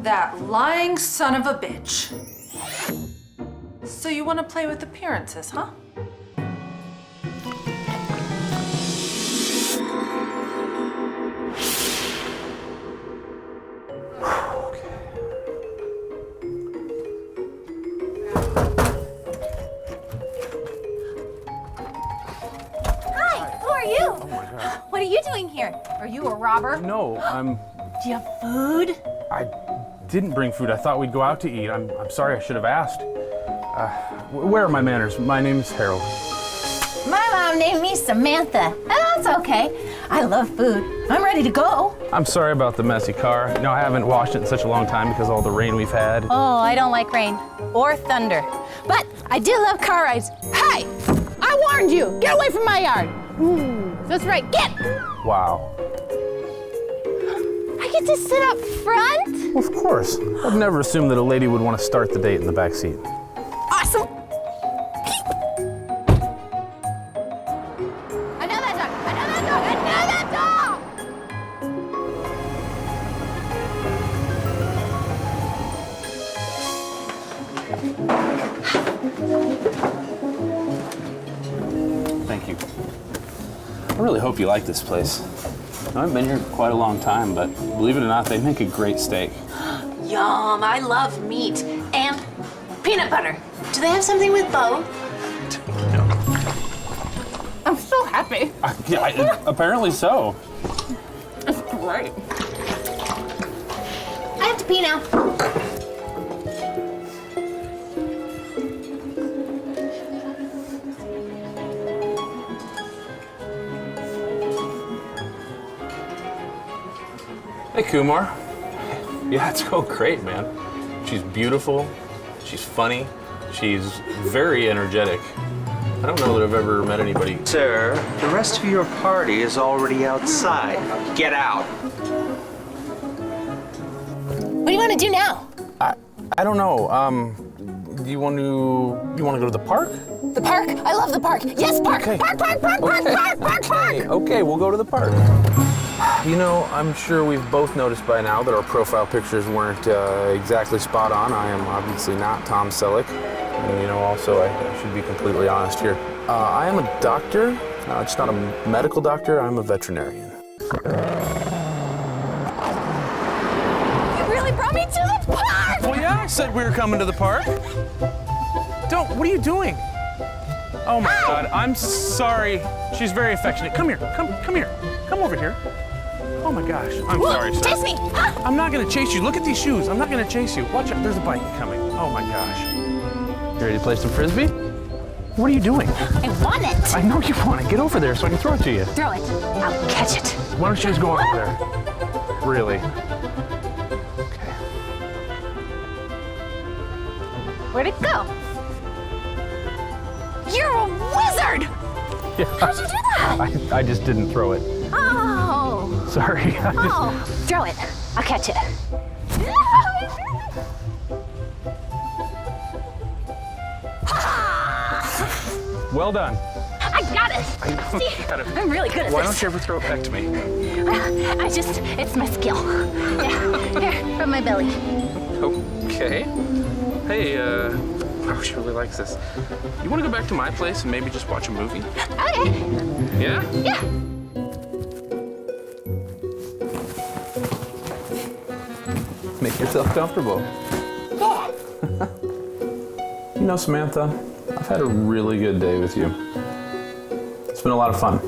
That lying son of a bitch. So you want to play with appearances, huh? What are you doing here? Are you a robber? No, Do you have food? I didn't bring food. I thought we'd go out to eat. I'm sorry, I should have asked. Where are my manners? My name's Harold. My mom named me Samantha, and that's okay. I love food. I'm ready to go. I'm sorry about the messy car. I haven't washed it in such a long time because of all the rain we've had. Oh, I don't like rain or thunder, but I do love car rides. Hey, I warned you. Get away from my yard. That's right, get! Wow. I get to sit up front? Well, of course. I've never assumed that a lady would want to start the date in the back seat. Awesome! I know that dog! I know that dog! I know that Thank you. I really hope you like this place. I haven't been here quite a long time, but believe it or not, they make a great steak. Yum, I love meat and peanut butter. Do they have something with both? No. I'm so happy. Apparently so. It's great. I have to pee now. Hey, Kumar. Yeah, it's going great, man. She's beautiful, she's funny, she's very energetic. I don't know that I've ever met anybody. Sir, the rest of your party is already outside. Get out. What do you want to do now? I don't know. Do you want to go to the park? The park? I love the park. Yes, park! Okay. Park! Okay, we'll go to the park. You know, I'm sure we've both noticed by now that our profile pictures weren't exactly spot on. I am obviously not Tom Selleck. And, you know, also, I should be completely honest here. I am a doctor, just not a medical doctor. I'm a veterinarian. You really brought me to the park! Well, yeah, I said we were coming to the park. What are you doing? Oh my God, I'm sorry. She's very affectionate. Come here, come here. Come over here. Oh my gosh, I'm sorry, sir. Chase me! I'm not gonna chase you. Look at these shoes. I'm not gonna chase you. Watch out, there's a bike coming. Oh my gosh. You ready to play some Frisbee? What are you doing? I want it! I know you want it. Get over there so I can throw it to you. Throw it. I'll catch it. Why don't you just go over there? Really? Okay. Where'd it go? You're a wizard! Yeah. How'd you do that? I just didn't throw it. Oh! Sorry. Oh! Throw it. I'll catch it. Well done. I got it! See? Got it. I'm really good at Why this. don't you ever throw it back to me? It's my skill. Here, from my belly. Okay. Hey, oh, she really likes this. You want to go back to my place and maybe just watch a movie? Okay. Yeah? Yeah. Make yourself comfortable. Yeah. You know, Samantha, I've had a really good day with you. It's been a lot of fun.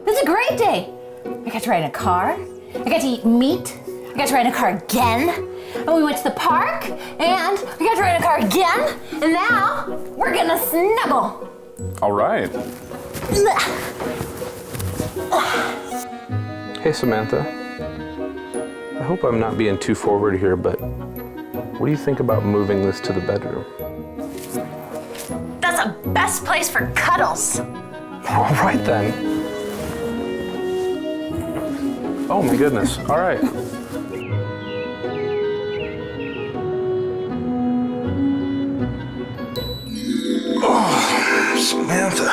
It's a great day. I got to ride in a car. I got to eat meat. I got to ride in a car again. And we went to the park. And we got to ride in a car again. And now we're gonna snuggle. All right. Hey, Samantha. I hope I'm not being too forward here, but what do you think about moving this to the bedroom? That's the best place for cuddles. All right, then. Oh, my goodness. All right. Oh, Samantha.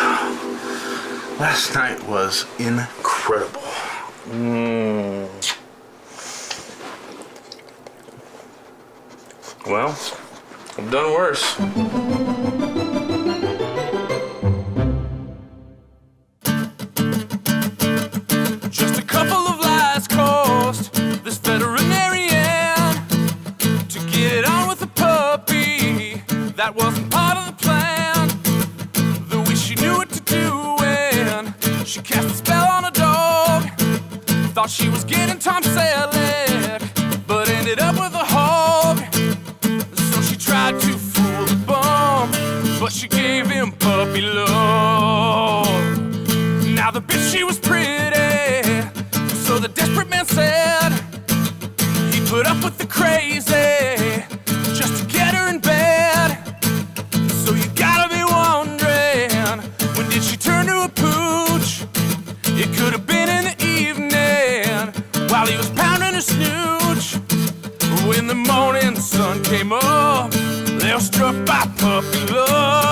Last night was incredible. Well, I've done worse. Just a couple of lies cost this veterinarian to get on with the puppy. That wasn't part of the plan. The way she knew what to do when she cast a spell on a dog. Thought she was getting Tom Selleck, but ended up with a hog. So she tried to fool the bum, but she gave him puppy love. Now the bitch, she was pretty, so the desperate man said he put up with the crazy just to get her in bed. So you gotta be wondering, when did she turn to a pooch? It could have been in the evening while he was pounding her snooch. When the morning sun came up, they were struck by puppy love.